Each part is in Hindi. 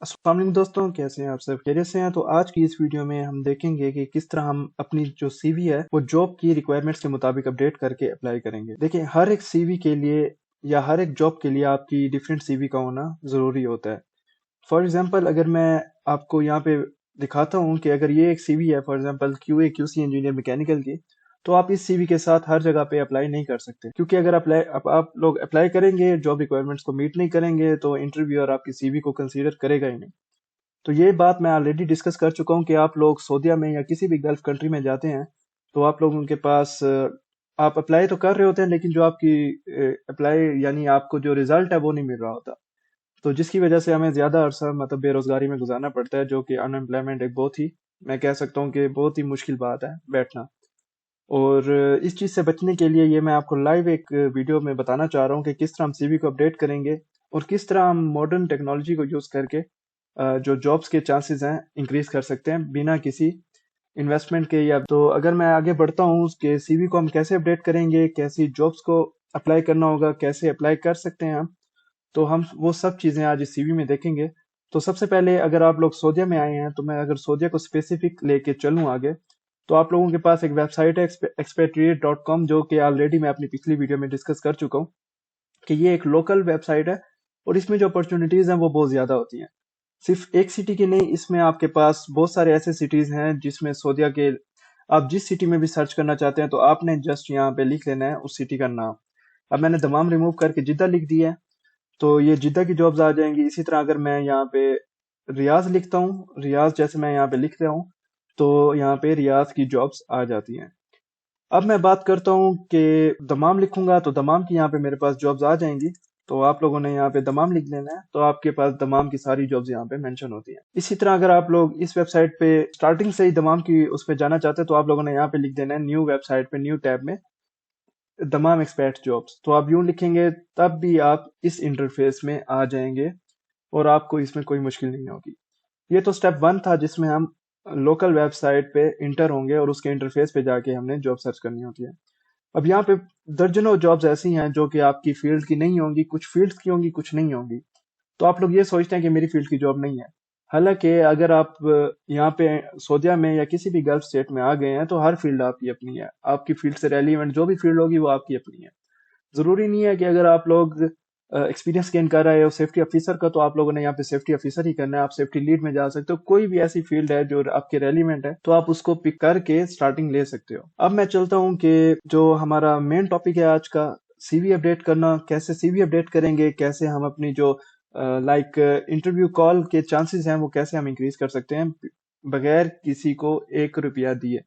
अस्सलाम वालेकुम दोस्तों, कैसे हैं आप सब? खैरियत से हैं? तो आज की इस वीडियो में हम देखेंगे कि किस तरह हम अपनी जो सीवी है वो जॉब की रिक्वायरमेंट्स के मुताबिक अपडेट करके अप्लाई करेंगे। देखिए, हर एक सीवी के लिए या हर एक जॉब के लिए आपकी डिफरेंट सीवी का होना ज़रूरी होता है। फॉर एग्जांपल अगर मैं आपको यहाँ पे दिखाता हूँ कि अगर ये एक सीवी है, for example QA QC engineer mechanical की, तो आप इस सीवी के साथ हर जगह पे अप्लाई नहीं कर सकते, क्योंकि अगर अप्लाई आप लोग अप्लाई करेंगे, जॉब रिक्वायरमेंट्स को मीट नहीं करेंगे, तो इंटरव्यूअर आपकी सीवी को कंसीडर करेगा ही नहीं। तो ये बात मैं ऑलरेडी डिस्कस कर चुका हूँ कि आप लोग सऊदीया में या किसी भी गल्फ कंट्री में जाते हैं, तो आप लोग उनके पास आप अप्लाई तो कर रहे होते हैं, लेकिन जो आपकी अप्लाई यानी आपको जो रिजल्ट है वो नहीं मिल रहा होता। तो जिसकी वजह से हमें ज्यादा अरसा मतलब बेरोजगारी में गुजारना पड़ता है, जो कि अनएम्प्लॉयमेंट एक बहुत ही, मैं कह सकता हूँ कि बहुत ही मुश्किल बात है बैठना। और इस चीज से बचने के लिए ये मैं आपको लाइव एक वीडियो में बताना चाह रहा हूँ कि किस तरह हम सीवी को अपडेट करेंगे और किस तरह हम मॉडर्न टेक्नोलॉजी को यूज करके जो जॉब्स के चांसेस हैं इंक्रीज कर सकते हैं बिना किसी इन्वेस्टमेंट के। या तो अगर मैं आगे बढ़ता हूँ उसके सीवी को हम कैसे अपडेट करेंगे, कैसी जॉब्स को अप्लाई करना होगा, कैसे अप्लाई कर सकते हैं हम, तो हम वो सब चीजें आज इस सीवी में देखेंगे। तो सबसे पहले अगर आप लोग सऊदीया में आए हैं, तो मैं अगर सऊदीया को स्पेसिफिक लेके चलूँ आगे, तो आप लोगों के पास एक वेबसाइट है expatriate.com, जो कि ऑलरेडी मैं अपनी पिछली वीडियो में डिस्कस कर चुका हूँ कि ये एक लोकल वेबसाइट है और इसमें जो अपॉर्चुनिटीज हैं वो बहुत ज्यादा होती हैं। सिर्फ एक सिटी की नहीं, इसमें आपके पास बहुत सारे ऐसे सिटीज हैं जिसमें सऊदीया के, आप जिस सिटी में भी सर्च करना चाहते हैं तो आपने जस्ट यहाँ पे लिख लेना है उस सिटी का नाम। अब मैंने दमाम रिमूव करके जिद्दा लिख दिया है, तो ये जिद्दा की जॉब्स आ जाएंगी। इसी तरह अगर मैं यहाँ पे रियाज लिखता हूँ, रियाज जैसे मैं यहाँ पे लिख रहा हूँ, तो यहाँ पे रियाज की जॉब्स आ जाती हैं। अब मैं बात करता हूँ कि दमाम लिखूंगा तो दमाम की यहाँ पे मेरे पास जॉब्स आ जाएंगी। तो आप लोगों ने यहाँ पे दमाम लिख लेना है, तो आपके पास दमाम की सारी जॉब्स यहाँ पे मेंशन होती हैं। इसी तरह अगर आप लोग इस वेबसाइट पे स्टार्टिंग से ही दमाम की उस पे जाना चाहते हैं, तो आप लोगों ने यहाँ पे लिख देना है न्यू वेबसाइट पे, न्यू टैब में दमाम एक्सपैट जॉब्स। तो आप यूं लिखेंगे तब भी आप इस इंटरफेस में आ जाएंगे और आपको इसमें कोई मुश्किल नहीं होगी। ये तो स्टेप वन था जिसमें हम लोकल वेबसाइट पे इंटर होंगे और उसके इंटरफेस पे जाके हमने जॉब सर्च करनी होती है। अब यहाँ पे दर्जनों जॉब्स ऐसी हैं जो कि आपकी फील्ड की नहीं होंगी, कुछ फील्ड्स की होंगी, कुछ नहीं होंगी। तो आप लोग ये सोचते हैं कि मेरी फील्ड की जॉब नहीं है। हालांकि अगर आप यहाँ पे सऊदीया में या किसी भी गल्फ स्टेट में आ गए हैं, तो हर फील्ड आपकी अपनी है। आपकी फील्ड से रेलिवेंट जो भी फील्ड होगी वो आपकी अपनी है। जरूरी नहीं है कि अगर आप लोग एक्सपीरियंस गेन कर रहे हो सेफ्टी ऑफिसर का, तो आप लोगों ने यहाँ पे सेफ्टी ऑफिसर ही करना है। आप सेफ्टी लीड में जा सकते हो, कोई भी ऐसी फील्ड है जो आपके रेलिवेंट है तो आप उसको पिक करके स्टार्टिंग ले सकते हो। अब मैं चलता हूँ कि जो हमारा मेन टॉपिक है आज का, सीवी अपडेट करना। कैसे सीवी अपडेट करेंगे, कैसे हम अपनी जो लाइक इंटरव्यू कॉल के चांसेस हैं वो कैसे हम इंक्रीज कर सकते हैं बगैर किसी को 1 रुपया दिए।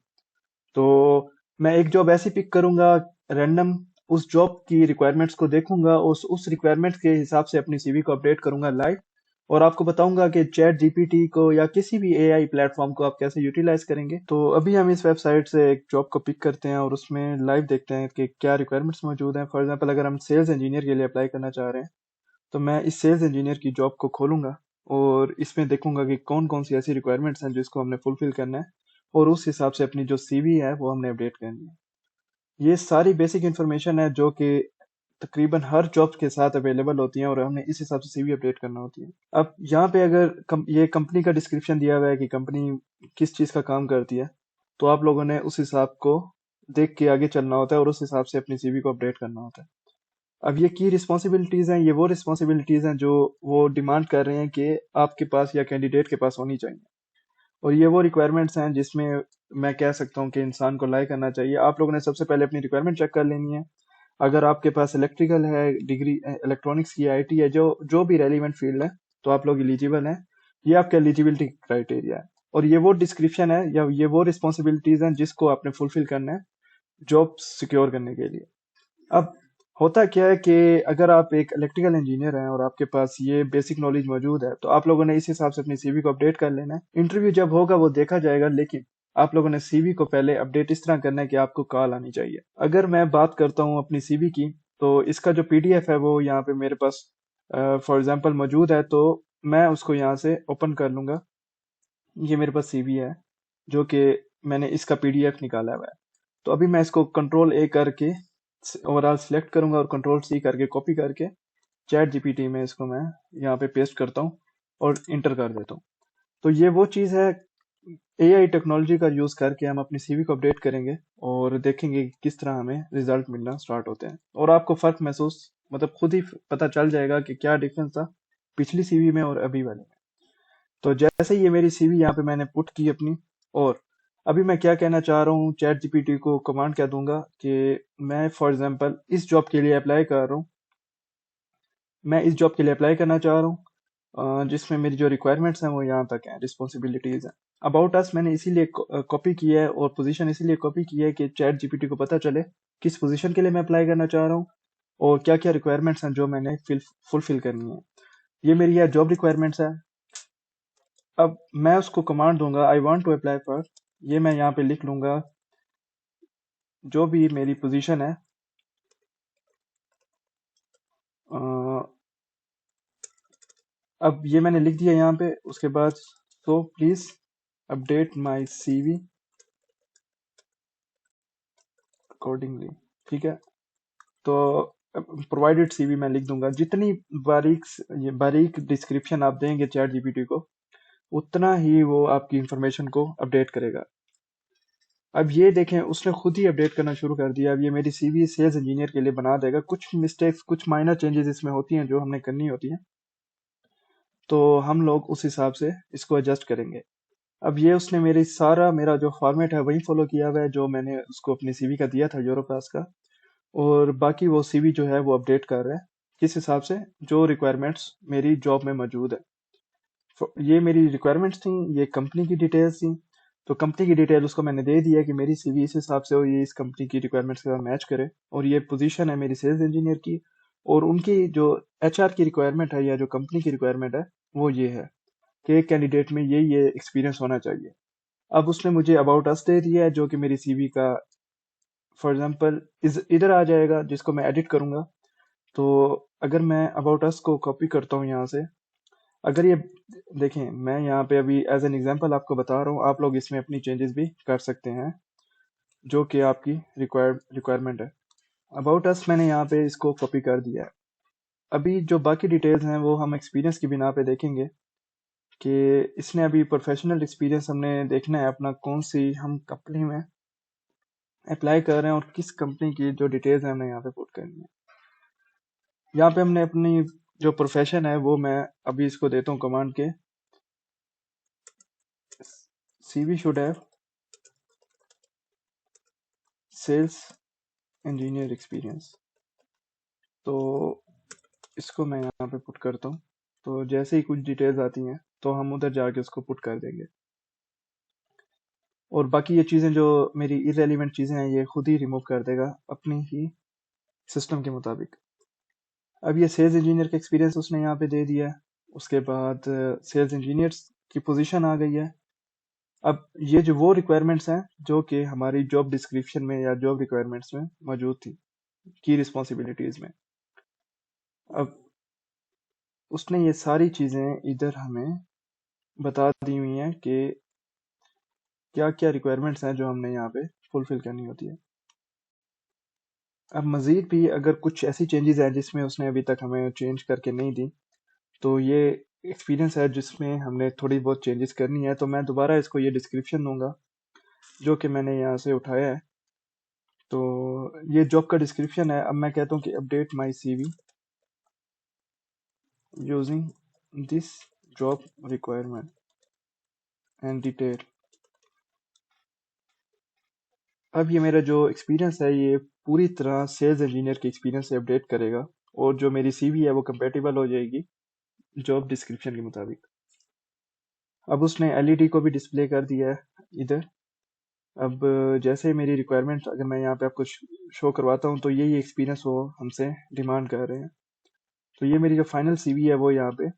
तो मैं एक जॉब ऐसी पिक करूंगा रैंडम, उस जॉब की रिक्वायरमेंट्स को देखूंगा, उस रिक्वायरमेंट्स के हिसाब से अपनी सीवी को अपडेट करूंगा लाइव, और आपको बताऊंगा कि चैट जीपीटी को या किसी भी एआई प्लेटफॉर्म को आप कैसे यूटिलाइज करेंगे। तो अभी हम इस वेबसाइट से एक जॉब को पिक करते हैं और उसमें लाइव देखते हैं कि क्या रिक्वायरमेंट्स मौजूद हैं। फॉर एग्जांपल अगर हम सेल्स इंजीनियर के लिए अप्लाई करना चाह रहे हैं, तो मैं इस सेल्स इंजीनियर की जॉब को खोलूंगा और इसमें देखूंगा कि कौन कौन सी ऐसी रिक्वायरमेंट्स हैं जिसको हमने फुलफिल करना है, और उस हिसाब से अपनी जो सीवी है वो हमने अपडेट करनी है। ये सारी बेसिक इन्फॉर्मेशन है जो कि तकरीबन हर जॉब के साथ अवेलेबल होती हैं और हमें इस हिसाब से सीवी अपडेट करना होती है। अब यहाँ पे अगर ये कंपनी का डिस्क्रिप्शन दिया हुआ है कि कंपनी किस चीज़ का काम करती है, तो आप लोगों ने उस हिसाब को देख के आगे चलना होता है और उस हिसाब से अपनी सीवी को अपडेट करना होता है। अब ये की रिस्पॉन्सिबिलिटीज हैं, ये वो रिस्पॉन्सिबिलिटीज हैं जो वो डिमांड कर रहे हैं कि आपके पास या कैंडिडेट के पास होनी चाहिए। और ये वो रिक्वायरमेंट्स हैं जिसमें मैं कह सकता हूँ कि इंसान को लाइक करना चाहिए। आप लोगों ने सबसे पहले अपनी रिक्वायरमेंट चेक कर लेनी है। अगर आपके पास इलेक्ट्रिकल है, डिग्री इलेक्ट्रॉनिक्स की, आईटी है, जो जो भी रेलिवेंट फील्ड है, तो आप लोग एलिजिबल हैं। ये आपका एलिजिबिलिटी क्राइटेरिया है और ये वो डिस्क्रिप्शन है या ये वो रिस्पॉन्सिबिलिटीज हैं जिसको आपने फुलफिल करना है जॉब सिक्योर करने के लिए। अब होता क्या है कि अगर आप एक इलेक्ट्रिकल इंजीनियर हैं और आपके पास ये बेसिक नॉलेज मौजूद है, तो आप लोगों ने इस हिसाब से अपनी सीवी को अपडेट कर लेना है। इंटरव्यू जब होगा वो देखा जाएगा, लेकिन आप लोगों ने सीवी को पहले अपडेट इस तरह करना है कि आपको कॉल आनी चाहिए। अगर मैं बात करता हूँ अपनी सीवी की, तो इसका जो पीडीएफ है वो यहाँ पे मेरे पास फॉर एग्जाम्पल मौजूद है, तो मैं उसको यहाँ से ओपन कर लूंगा। ये मेरे पास सीवी है जो कि मैंने इसका पीडीएफ निकाला हुआ है। तो अभी मैं इसको कंट्रोल ए करके ओवरऑल सिलेक्ट करूंगा और कंट्रोल सी करके कॉपी करके चैट जीपीटी में इसको मैं यहाँ पे पेस्ट करता हूँ। और इंटर कर देता हूँ। तो ये वो चीज़ है, एआई टेक्नोलॉजी का यूज़ करके हम अपनी सीवी को अपडेट करेंगे और देखेंगे कि किस तरह हमें रिजल्ट मिलना स्टार्ट होते हैं, और आपको फ़र्क महसूस मतलब खुद ही पता चल जाएगा कि क्या डिफरेंस था पिछली सीवी में और अभी वाले में। तो जैसे ही ये मेरी सीवी यहाँ पे मैंने पुट की अपनी, और अभी मैं क्या कहना चाह रहा हूँ, चैट जीपीटी को कमांड क्या दूंगा कि मैं फॉर एग्जांपल इस जॉब के लिए अप्लाई कर रहा हूँ, मैं इस जॉब के लिए अप्लाई करना चाह रहा हूँ, जिसमें मेरी जो रिक्वायरमेंट्स हैं वो यहाँ तक हैं, रिस्पॉन्सिबिलिटीज हैं। अबाउट अस मैंने इसीलिए कॉपी किया है, और पोजीशन इसीलिए कॉपी की है कि चैट जीपीटी को पता चले किस पोजीशन के लिए मैं अप्लाई करना चाह रहा हूँ और क्या क्या रिक्वायरमेंट्स हैं जो मैंने फुलफिल करनी है। ये मेरी यह जॉब रिक्वायरमेंट्स है। अब मैं उसको कमांड दूंगा I want to apply for, ये मैं यहाँ पे लिख लूंगा जो भी मेरी पोजीशन है। अ, अब ये मैंने लिख दिया यहाँ पे, उसके बाद so please update my CV accordingly. ठीक है, तो प्रोवाइडेड सीवी मैं लिख दूंगा। जितनी ये बारीक डिस्क्रिप्शन आप देंगे चैट जीपीटी को, उतना ही वो आपकी इंफॉर्मेशन को अपडेट करेगा। अब ये देखें, उसने खुद ही अपडेट करना शुरू कर दिया। अब ये मेरी सीवी सेल्स इंजीनियर के लिए बना देगा। कुछ मिस्टेक्स, कुछ माइनर चेंजेस इसमें होती हैं जो हमने करनी होती हैं, तो हम लोग उस हिसाब से इसको एडजस्ट करेंगे। अब ये उसने मेरी सारा मेरा जो फॉर्मेट है वही फॉलो किया हुआ है जो मैंने उसको अपनी सीवी का दिया था यूरोपास का, और बाकी वो सीवी जो है वो अपडेट कर रहा है किस हिसाब से, जो रिक्वायरमेंट्स मेरी जॉब में मौजूद है। ये मेरी रिक्वायरमेंट्स थी, ये कंपनी की डिटेल्स थी, तो कंपनी की डिटेल उसको मैंने दे दिया कि मेरी सीवी इस हिसाब से हो, ये इस कंपनी की रिक्वायरमेंट्स के साथ मैच करे, और ये पोजीशन है मेरी सेल्स इंजीनियर की, और उनकी जो एचआर की रिक्वायरमेंट है या जो कंपनी की रिक्वायरमेंट है वो ये है कि एक कैंडिडेट में ये एक्सपीरियंस होना चाहिए। अब उसने मुझे अबाउट अस दे दिया है जो कि मेरी सीवी का फॉर एग्जांपल इधर आ जाएगा, जिसको मैं एडिट करूंगा। तो अगर मैं अबाउट अस को कॉपी करता हूँ यहाँ से, अगर ये देखें, मैं यहाँ पे अभी एज एन एग्जांपल आपको बता रहा हूँ, आप लोग इसमें अपनी चेंजेस भी कर सकते हैं जो कि आपकी रिक्वायरमेंट है। अबाउट अस मैंने यहाँ पे इसको कॉपी कर दिया है। अभी जो बाकी डिटेल्स हैं वो हम एक्सपीरियंस की बिना पे देखेंगे कि इसने अभी प्रोफेशनल एक्सपीरियंस हमने देखना है अपना, कौन सी हम कंपनी में अप्लाई कर रहे हैं और किस कंपनी की जो डिटेल्स है हमने यहाँ पे पुट करनी है। यहाँ पे हमने अपनी जो प्रोफेशन है वो मैं अभी इसको देता हूँ कमांड के CV should have sales engineer experience. तो इसको मैं यहाँ पे पुट करता हूँ, तो जैसे ही कुछ डिटेल्स आती हैं तो हम उधर जाके उसको पुट कर देंगे, और बाकी ये चीज़ें जो मेरी इरेलीवेंट चीज़ें हैं ये खुद ही रिमूव कर देगा अपनी ही सिस्टम के मुताबिक। अब ये सेल्स इंजीनियर का एक्सपीरियंस उसने यहाँ पे दे दिया है, उसके बाद सेल्स इंजीनियर्स की पोजीशन आ गई है। अब ये जो वो रिक्वायरमेंट्स हैं जो कि हमारी जॉब डिस्क्रिप्शन में या जॉब रिक्वायरमेंट्स में मौजूद थी, की रिस्पॉन्सिबिलिटीज में। अब उसने ये सारी चीजें इधर हमें बता दी हुई हैं कि क्या क्या रिक्वायरमेंट्स हैं जो हमने यहाँ पे फुलफिल करनी होती है। अब मजीद भी अगर कुछ ऐसी चेंजेस हैं जिसमें उसने अभी तक हमें चेंज करके नहीं दी, तो ये एक्सपीरियंस है जिसमें हमने थोड़ी बहुत चेंजेस करनी है, तो मैं दोबारा इसको ये डिस्क्रिप्शन दूंगा जो कि मैंने यहाँ से उठाया है। तो ये जॉब का डिस्क्रिप्शन है। अब मैं कहता हूँ कि update my CV using this job requirement and detail. अब ये मेरा जो एक्सपीरियंस है ये पूरी तरह सेल्स इंजीनियर के एक्सपीरियंस से अपडेट करेगा, और जो मेरी सीवी है वो कंपेटेबल हो जाएगी जॉब डिस्क्रिप्शन के मुताबिक। अब उसने एलईडी को भी डिस्प्ले कर दिया है इधर। अब जैसे मेरी रिक्वायरमेंट अगर मैं यहाँ पे आपको शो करवाता हूँ, तो यही एक्सपीरियंस वो हमसे डिमांड कर रहे हैं। तो ये मेरी जो फाइनल सीवी है वो यहाँ पे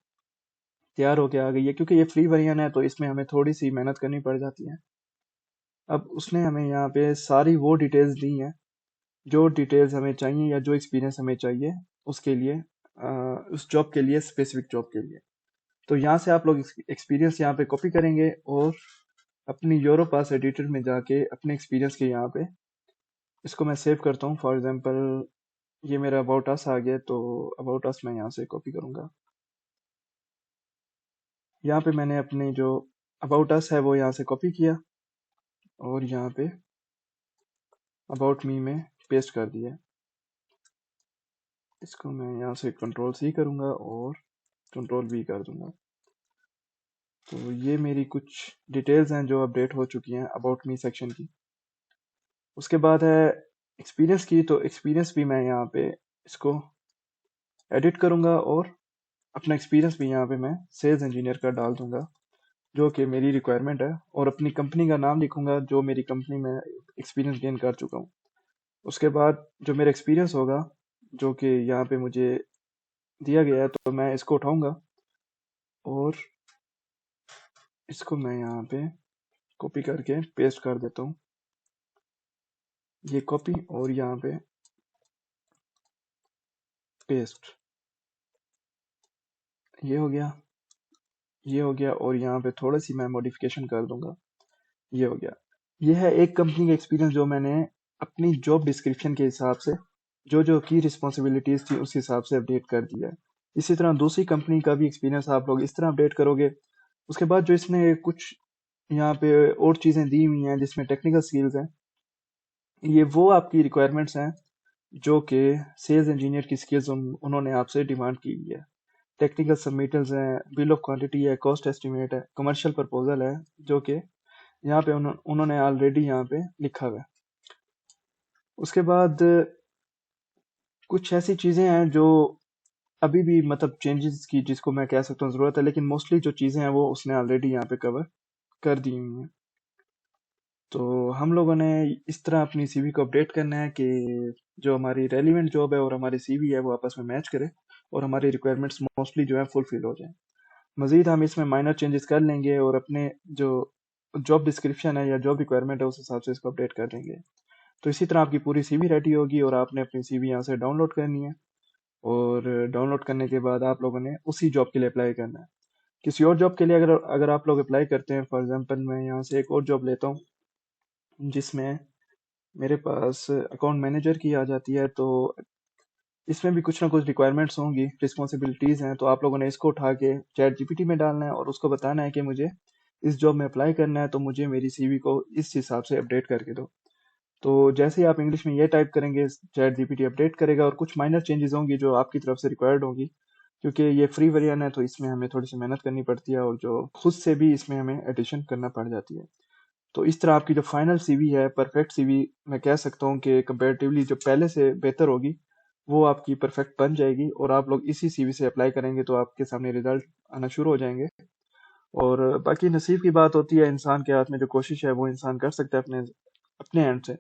तैयार होके आ गई है। क्योंकि ये फ्री वर्जन है तो इसमें हमें थोड़ी सी मेहनत करनी पड़ जाती है। अब उसने हमें यहाँ पे सारी वो डिटेल्स दी हैं जो डिटेल्स हमें चाहिए या जो एक्सपीरियंस हमें चाहिए उसके लिए, उस जॉब के लिए, स्पेसिफिक जॉब के लिए। तो यहाँ से आप लोग एक्सपीरियंस यहाँ पे कॉपी करेंगे और अपनी यूरोपास एडिटर में जाके अपने एक्सपीरियंस के यहाँ पे इसको मैं सेव करता हूँ। फॉर एग्जांपल ये मेरा अबाउट अस आ गया, तो अबाउट अस मैं यहाँ से कॉपी करूँगा। यहाँ पे मैंने अपनी जो अबाउट अस है वो यहाँ से कॉपी किया और यहाँ पे अबाउट मी में पेस्ट कर दिया। इसको मैं यहाँ से कंट्रोल सी करूँगा और कंट्रोल वी कर दूंगा। तो ये मेरी कुछ डिटेल्स हैं जो अपडेट हो चुकी हैं अबाउट मी सेक्शन की। उसके बाद है एक्सपीरियंस की, तो एक्सपीरियंस भी मैं यहाँ पे इसको एडिट करूँगा और अपना एक्सपीरियंस भी यहाँ पे मैं सेल्स इंजीनियर का डाल दूंगा जो कि मेरी रिक्वायरमेंट है, और अपनी कंपनी का नाम लिखूंगा जो मेरी कंपनी में एक्सपीरियंस गेन कर चुका हूँ। उसके बाद जो मेरा एक्सपीरियंस होगा जो कि यहाँ पे मुझे दिया गया है, तो मैं इसको उठाऊंगा और इसको मैं यहाँ पे कॉपी करके पेस्ट कर देता हूँ। ये कॉपी और यहाँ पे पेस्ट, ये हो गया, ये हो गया, और यहाँ पे थोड़ी सी मैं मॉडिफिकेशन कर दूंगा, ये हो गया। ये है एक कंपनी का एक्सपीरियंस जो मैंने अपनी जॉब डिस्क्रिप्शन के हिसाब से जो जो की रिस्पॉन्सिबिलिटीज थी उस हिसाब से अपडेट कर दिया है। इसी तरह दूसरी कंपनी का भी एक्सपीरियंस आप लोग इस तरह अपडेट करोगे। उसके बाद जो इसने कुछ यहाँ पे और चीज़ें दी हुई हैं जिसमें टेक्निकल स्किल्स हैं, ये वो आपकी रिक्वायरमेंट्स हैं जो कि सेल्स इंजीनियर की स्किल्स उन्होंने आपसे डिमांड की हुई है। टेक्निकल सबमिटल्स हैं, बिल ऑफ क्वांटिटी है, कॉस्ट एस्टिमेट है, कमर्शियल प्रपोजल है, जो कि यहाँ पे उन्होंने ऑलरेडी यहाँ पे लिखा हुआ है। उसके बाद कुछ ऐसी चीज़ें हैं जो अभी भी मतलब चेंजेस की जिसको मैं कह सकता हूँ ज़रूरत है, लेकिन मोस्टली जो चीज़ें हैं वो उसने ऑलरेडी यहाँ पे कवर कर दी हुई हैं। तो हम लोगों ने इस तरह अपनी सीवी को अपडेट करना है कि जो हमारी रेलिवेंट जॉब है और हमारी सीवी है वो आपस में मैच करे और हमारी रिक्वायरमेंट्स मोस्टली जो है फुलफिल हो जाए। मजीद हम इसमें माइनर चेंजेस कर लेंगे और अपने जो जॉब डिस्क्रिप्शन है या जॉब रिक्वायरमेंट है उस हिसाब से इसको अपडेट कर लेंगे। तो इसी तरह आपकी पूरी सीवी रेडी होगी और आपने अपनी सीवी यहाँ से डाउनलोड करनी है, और डाउनलोड करने के बाद आप लोगों ने उसी जॉब के लिए अप्लाई करना है। किसी और जॉब के लिए अगर अगर आप लोग अप्लाई करते हैं, फॉर एग्जांपल मैं यहाँ से एक और जॉब लेता हूँ जिसमें मेरे पास अकाउंट मैनेजर की आ जाती है, तो इसमें भी कुछ ना कुछ रिक्वायरमेंट्स होंगी, रिस्पॉन्सिबिलिटीज़ हैं। तो आप लोगों ने इसको उठा के चैट जीपीटी में डालना है और उसको बताना है कि मुझे इस जॉब में अप्लाई करना है, तो मुझे मेरी सीवी को इस हिसाब से अपडेट करके दो। तो जैसे ही आप इंग्लिश में ये टाइप करेंगे चैट जीपीटी अपडेट करेगा, और कुछ माइनर चेंजेस होंगी जो आपकी तरफ से रिक्वायर्ड होगी, क्योंकि ये फ्री वर्जन है तो इसमें हमें थोड़ी सी मेहनत करनी पड़ती है और जो खुद से भी इसमें हमें एडिशन करना पड़ जाती है। तो इस तरह आपकी जो फाइनल सीवी है, परफेक्ट सीवी मैं कह सकता हूँ कि कंपेरेटिवली जो पहले से बेहतर होगी वो आपकी परफेक्ट बन जाएगी, और आप लोग इसी सीवी से अप्लाई करेंगे तो आपके सामने रिजल्ट आना शुरू हो जाएंगे। और बाकी नसीब की बात होती है, इंसान के हाथ में जो कोशिश है वो इंसान कर सकता है अपने अपने एंड से,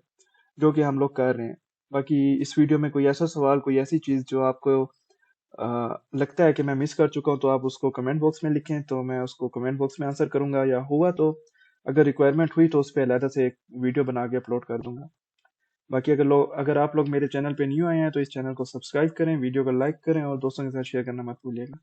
जो कि हम लोग कर रहे हैं। बाकी इस वीडियो में कोई ऐसा सवाल, कोई ऐसी चीज़ जो आपको लगता है कि मैं मिस कर चुका हूँ, तो आप उसको कमेंट बॉक्स में लिखें, तो मैं उसको कमेंट बॉक्स में आंसर करूंगा, या हुआ तो अगर रिक्वायरमेंट हुई तो उस पर अलहदा से एक वीडियो बना के अपलोड कर दूंगा। बाकी अगर आप लोग मेरे चैनल पे न्यू आए हैं तो इस चैनल को सब्सक्राइब करें, वीडियो को लाइक करें और दोस्तों के साथ शेयर करना मत भूलिएगा।